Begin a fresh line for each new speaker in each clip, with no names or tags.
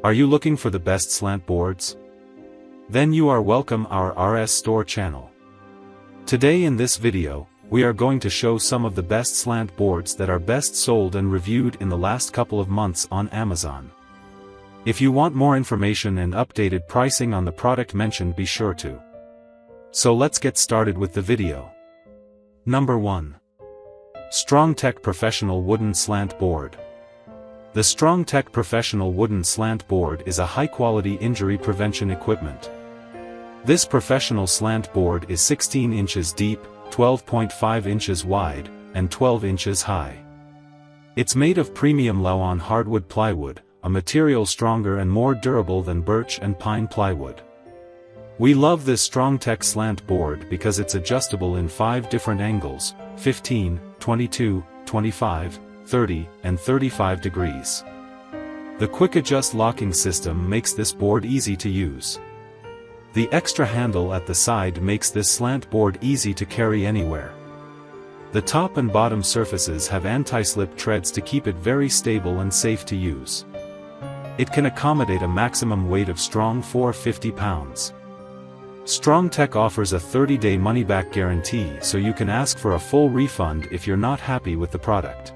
Are you looking for the best slant boards? Then you are welcome our RS Store channel. Today in this video, we are going to show some of the best slant boards that are best sold and reviewed in the last couple of months on Amazon. If you want more information and updated pricing on the product mentioned, be sure to. So let's get started with the video. Number 1. StrongTek Professional Wooden Slant Board. The StrongTek Professional Wooden Slant Board is a high-quality injury prevention equipment. This professional slant board is 16 inches deep, 12.5 inches wide, and 12 inches high. It's made of premium Laon hardwood plywood, a material stronger and more durable than birch and pine plywood. We love this StrongTek slant board because it's adjustable in 5 different angles, 15, 22, 25, 30, and 35 degrees. The quick adjust locking system makes this board easy to use. The extra handle at the side makes this slant board easy to carry anywhere. The top and bottom surfaces have anti-slip treads to keep it very stable and safe to use. It can accommodate a maximum weight of strong 450 pounds. StrongTek offers a 30-day money-back guarantee, so you can ask for a full refund if you're not happy with the product.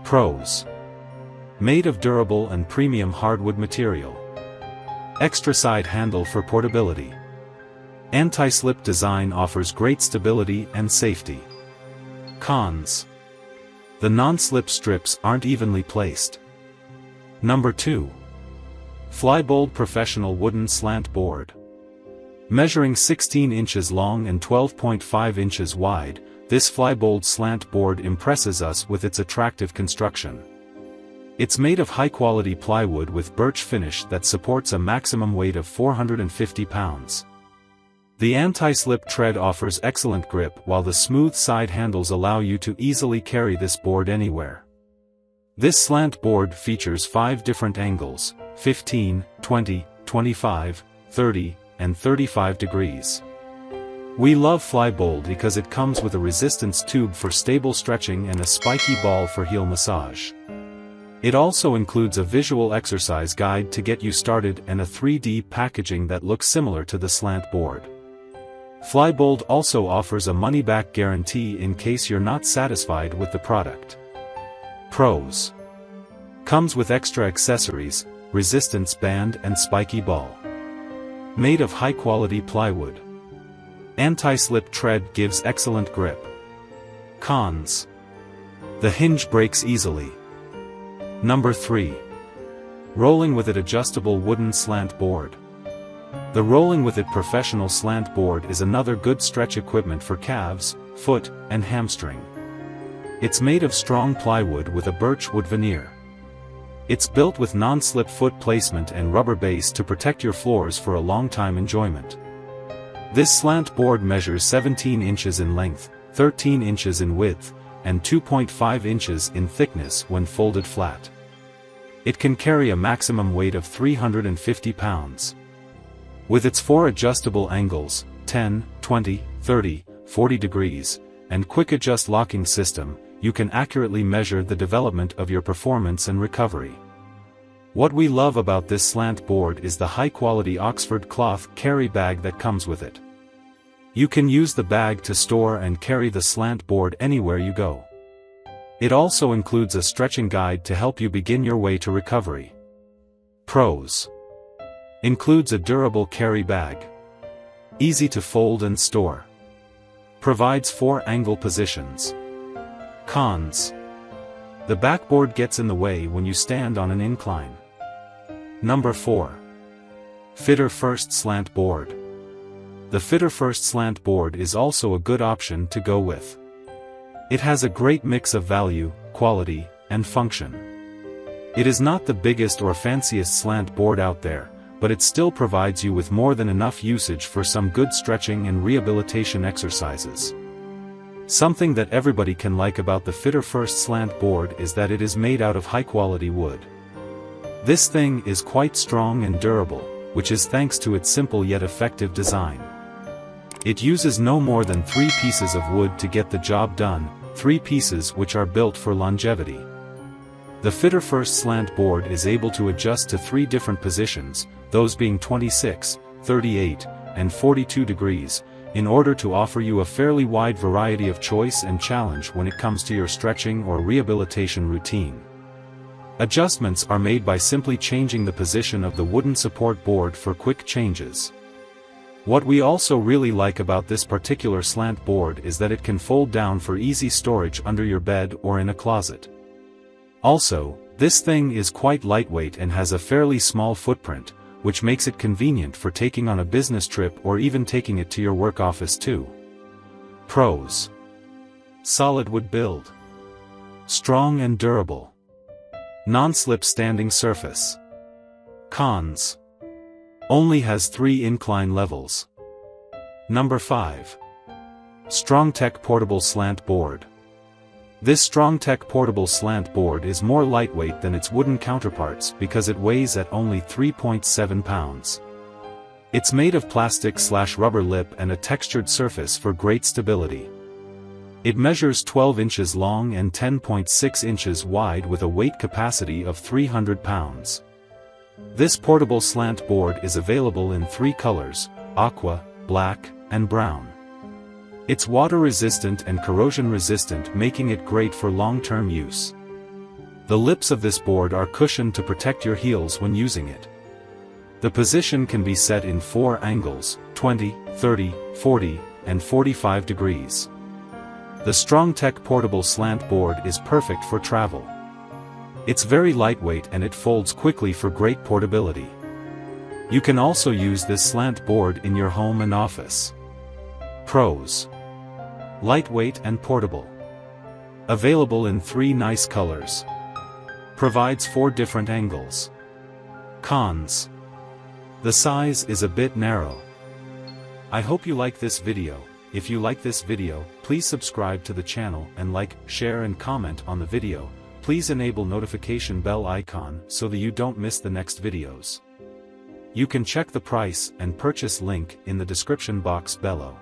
Pros: made of durable and premium hardwood material. Extra side handle for portability. Anti-slip design offers great stability and safety. Cons: the non-slip strips aren't evenly placed. Number 2. Flybold Professional Wooden Slant Board. Measuring 16 inches long and 12.5 inches wide, this Flybold slant board impresses us with its attractive construction. It's made of high-quality plywood with birch finish that supports a maximum weight of 450 pounds. The anti-slip tread offers excellent grip, while the smooth side handles allow you to easily carry this board anywhere. This slant board features 5 different angles, 15, 20, 25, 30, and 35 degrees. We love Flybold because it comes with a resistance tube for stable stretching and a spiky ball for heel massage. It also includes a visual exercise guide to get you started and a 3D packaging that looks similar to the slant board. Flybold also offers a money-back guarantee in case you're not satisfied with the product. Pros: comes with extra accessories, resistance band and spiky ball. Made of high-quality plywood. Anti-slip tread gives excellent grip. Cons: the hinge breaks easily. Number 3. Rolling with it adjustable wooden slant board. The Rolling with it professional slant board is another good stretch equipment for calves, foot, and hamstring. It's made of strong plywood with a birch wood veneer. It's built with non-slip foot placement and rubber base to protect your floors for a long-time enjoyment. This slant board measures 17 inches in length, 13 inches in width, and 2.5 inches in thickness when folded flat. It can carry a maximum weight of 350 pounds. With its 4 adjustable angles, 10, 20, 30, 40 degrees, and quick adjust locking system, you can accurately measure the development of your performance and recovery. What we love about this slant board is the high-quality Oxford cloth carry bag that comes with it. You can use the bag to store and carry the slant board anywhere you go. It also includes a stretching guide to help you begin your way to recovery. Pros: includes a durable carry bag. Easy to fold and store. Provides 4 angle positions. Cons: the backboard gets in the way when you stand on an incline. Number 4. Fitter First Slant Board. The Fitter First Slant Board is also a good option to go with. It has a great mix of value, quality, and function. It is not the biggest or fanciest slant board out there, but it still provides you with more than enough usage for some good stretching and rehabilitation exercises. Something that everybody can like about the Fitter First Slant Board is that it is made out of high-quality wood. This thing is quite strong and durable, which is thanks to its simple yet effective design. It uses no more than 3 pieces of wood to get the job done, 3 pieces which are built for longevity. The Fitter First Slant board is able to adjust to 3 different positions, those being 26, 38, and 42 degrees, in order to offer you a fairly wide variety of choice and challenge when it comes to your stretching or rehabilitation routine. Adjustments are made by simply changing the position of the wooden support board for quick changes. What we also really like about this particular slant board is that it can fold down for easy storage under your bed or in a closet. Also, this thing is quite lightweight and has a fairly small footprint, which makes it convenient for taking on a business trip or even taking it to your work office too. Pros: solid wood build, strong and durable, non-slip standing surface. Cons: only has 3 incline levels. Number 5. StrongTek Portable Slant Board. This StrongTek portable slant board is more lightweight than its wooden counterparts because it weighs at only 3.7 pounds. It's made of plastic/rubber lip and a textured surface for great stability. It measures 12 inches long and 10.6 inches wide with a weight capacity of 300 pounds. This portable slant board is available in 3 colors, aqua, black, and brown. It's water-resistant and corrosion-resistant, making it great for long-term use. The lips of this board are cushioned to protect your heels when using it. The position can be set in 4 angles, 20, 30, 40, and 45 degrees. The StrongTek portable slant board is perfect for travel. It's very lightweight and it folds quickly for great portability. You can also use this slant board in your home and office. Pros: lightweight and portable. Available in 3 nice colors. Provides 4 different angles. Cons: the size is a bit narrow. I hope you like this video. If you like this video, please subscribe to the channel and like, share and comment on the video. Please enable notification bell icon so that you don't miss the next videos. You can check the price and purchase link in the description box below.